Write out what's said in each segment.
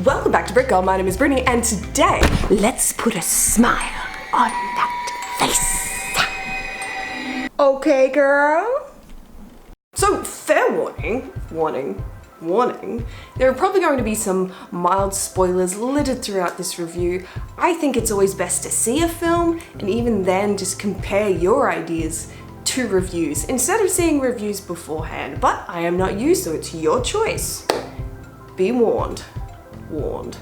Welcome back to Brick Girl. My name is Brittany, and today, let's put a smile on that face. Okay, girl? So, fair warning, there are probably going to be some mild spoilers littered throughout this review. I think it's always best to see a film, and even then just compare your ideas to reviews, instead of seeing reviews beforehand. But I am not you, so it's your choice. Be warned. Warned.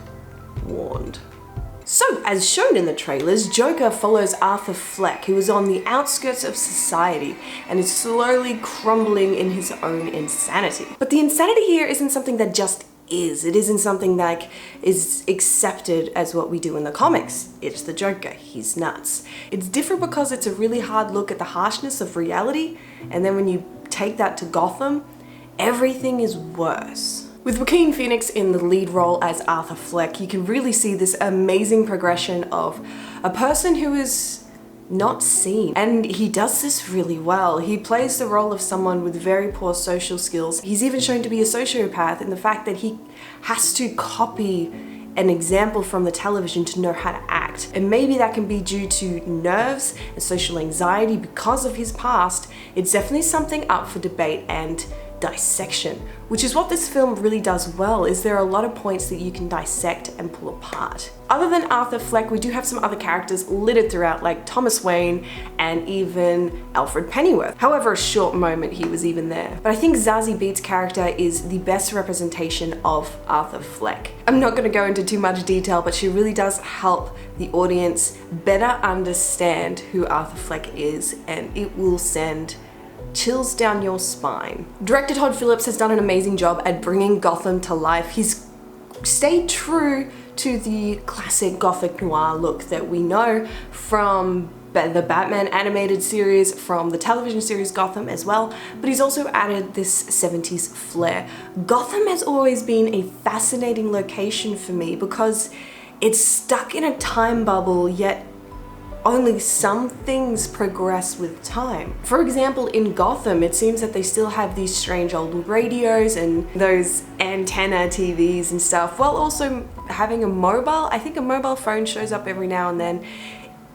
So, as shown in the trailers, Joker follows Arthur Fleck, who is on the outskirts of society and is slowly crumbling in his own insanity. But the insanity here isn't something that just is. It isn't something that is accepted as what we do in the comics. It's the Joker. He's nuts. It's different because it's a really hard look at the harshness of reality, and then when you take that to Gotham, everything is worse. With Joaquin Phoenix in the lead role as Arthur Fleck, you can really see this amazing progression of a person who is not seen. And he does this really well. He plays the role of someone with very poor social skills. He's even shown to be a sociopath in the fact that he has to copy an example from the television to know how to act. And maybe that can be due to nerves and social anxiety because of his past. It's definitely something up for debate and dissection, which is what this film really does well. Is there are a lot of points that you can dissect and pull apart. Other than Arthur Fleck, we do have some other characters littered throughout, like Thomas Wayne and even Alfred Pennyworth. However, a short moment he was even there. But I think Zazie Beetz' character is the best representation of Arthur Fleck. I'm not going to go into too much detail, but she really does help the audience better understand who Arthur Fleck is, and it will send chills down your spine. Director Todd Phillips has done an amazing job at bringing Gotham to life. He's stayed true to the classic Gothic noir look that we know from the Batman animated series, from the television series Gotham as well, but he's also added this 70s flair. Gotham has always been a fascinating location for me because it's stuck in a time bubble, yet only some things progress with time. For example, in Gotham, it seems that they still have these strange old radios and those antenna TVs and stuff, while also having a mobile. I think a mobile phone shows up every now and then.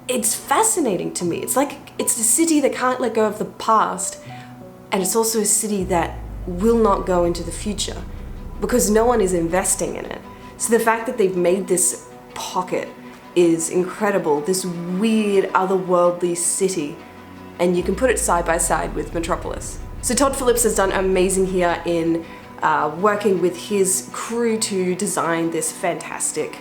It's fascinating to me. It's like it's a city that can't let go of the past, and it's also a city that will not go into the future because no one is investing in it. So the fact that they've made this pocket is incredible, this weird otherworldly city, and you can put it side by side with Metropolis. So Todd Phillips has done amazing here in working with his crew to design this fantastic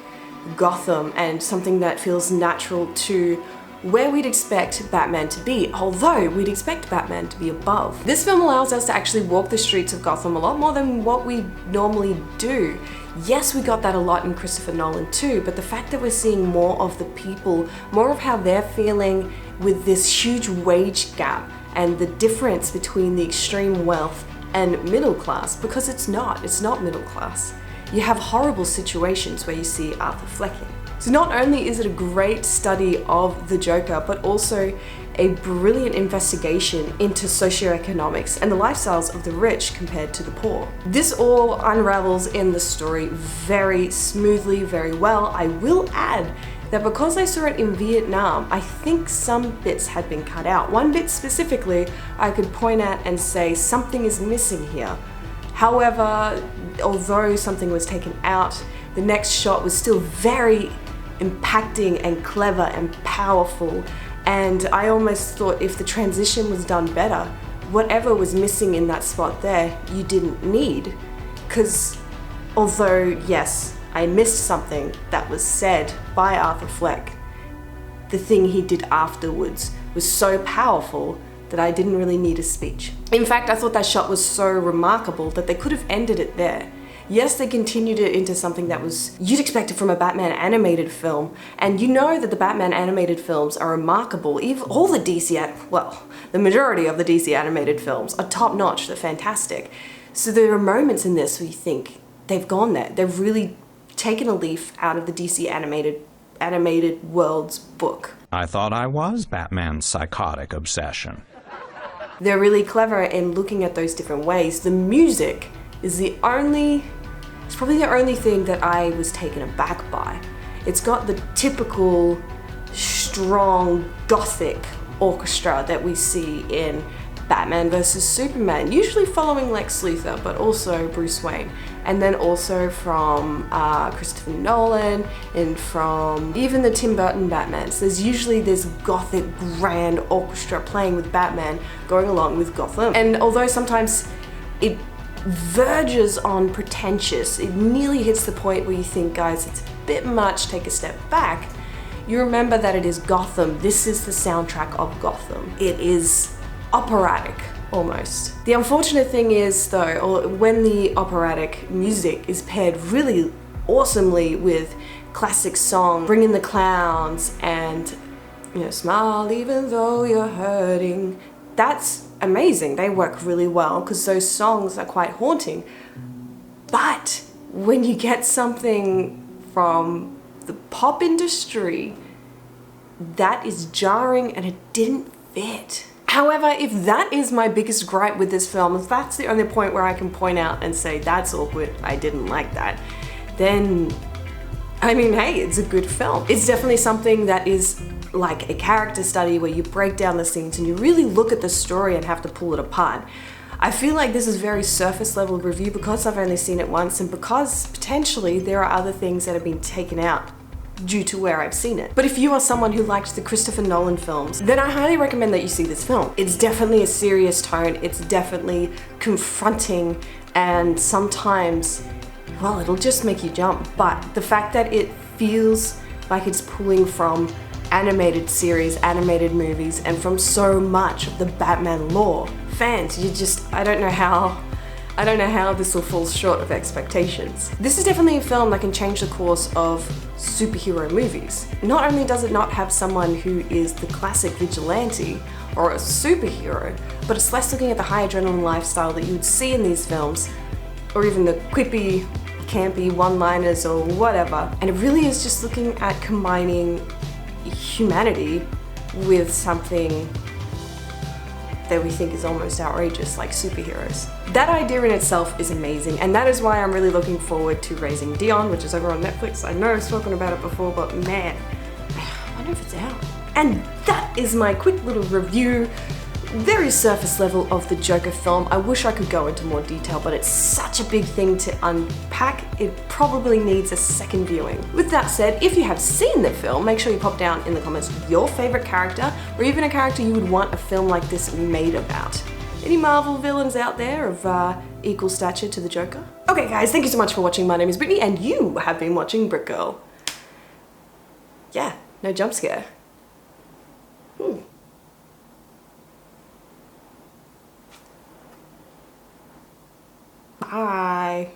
Gotham, and something that feels natural to where we'd expect Batman to be, although we'd expect Batman to be above. This film allows us to actually walk the streets of Gotham a lot more than what we normally do. Yes, we got that a lot in Christopher Nolan too, but the fact that we're seeing more of the people, more of how they're feeling with this huge wage gap and the difference between the extreme wealth and middle class, because it's not middle class. You have horrible situations where you see Arthur Fleck. So not only is it a great study of the Joker, but also a brilliant investigation into socioeconomics and the lifestyles of the rich compared to the poor. This all unravels in the story very smoothly, very well. I will add that because I saw it in Vietnam, I think some bits had been cut out. One bit specifically I could point at and say something is missing here. However, although something was taken out, the next shot was still very impacting and clever and powerful, and I almost thought if the transition was done better, whatever was missing in that spot there, you didn't need. Because although, yes, I missed something that was said by Arthur Fleck, the thing he did afterwards was so powerful that I didn't really need a speech. In fact, I thought that shot was so remarkable that they could have ended it there. Yes, they continued it into something that was you'd expect it from a Batman animated film, and you know that the Batman animated films are remarkable. Even all the the majority of the DC animated films are top notch. They're fantastic. So there are moments in this where you think they've gone there. They've really taken a leaf out of the DC animated world's book. I thought I was Batman's psychotic obsession. They're really clever in looking at those different ways. The music is the only It's probably the only thing that I was taken aback by. It's got the typical strong gothic orchestra that we see in Batman vs Superman, usually following Lex Luthor, but also Bruce Wayne. And then also from Christopher Nolan and from even the Tim Burton Batmans. There's usually this gothic grand orchestra playing with Batman going along with Gotham. And although sometimes it verges on pretentious, it nearly hits the point where you think, guys, it's a bit much, take a step back. You remember that it is Gotham. This is the soundtrack of Gotham. It is operatic, almost. The unfortunate thing is, though, when the operatic music is paired really awesomely with classic songs, Bring in the Clowns and, you know, Smile Even Though You're Hurting, that's amazing. They work really well because those songs are quite haunting. But when you get something from the pop industry, that is jarring and it didn't fit. However, if that is my biggest gripe with this film, if that's the only point where I can point out and say that's awkward, I didn't like that, then, I mean, hey, it's a good film. It's definitely something that is like a character study where you break down the scenes and you really look at the story and have to pull it apart. I feel like this is very surface level review because I've only seen it once and because potentially there are other things that have been taken out due to where I've seen it. But if you are someone who likes the Christopher Nolan films, then I highly recommend that you see this film. It's definitely a serious tone, it's definitely confronting, and sometimes, well, it'll just make you jump. But the fact that it feels like it's pulling from animated series, animated movies, and from so much of the Batman lore, fans, I don't know how this will fall short of expectations. This is definitely a film that can change the course of superhero movies. Not only does it not have someone who is the classic vigilante or a superhero, but it's less looking at the high adrenaline lifestyle that you would see in these films, or even the quippy, campy one-liners or whatever. And it really is just looking at combining humanity with something that we think is almost outrageous, like superheroes. That idea in itself is amazing, and that is why I'm really looking forward to Raising Dion, which is over on Netflix. I know I've spoken about it before, but man, I wonder if it's out. And that is my quick little review, very surface level, of the Joker film. I wish I could go into more detail, but it's such a big thing to unpack, it probably needs a second viewing. With that said, if you have seen the film, make sure you pop down in the comments your favorite character, or even a character you would want a film like this made about. Any Marvel villains out there of equal stature to the Joker? Okay guys, thank you so much for watching. My name is Brittany, and you have been watching Brick Girl. Yeah, no jump scare. Bye.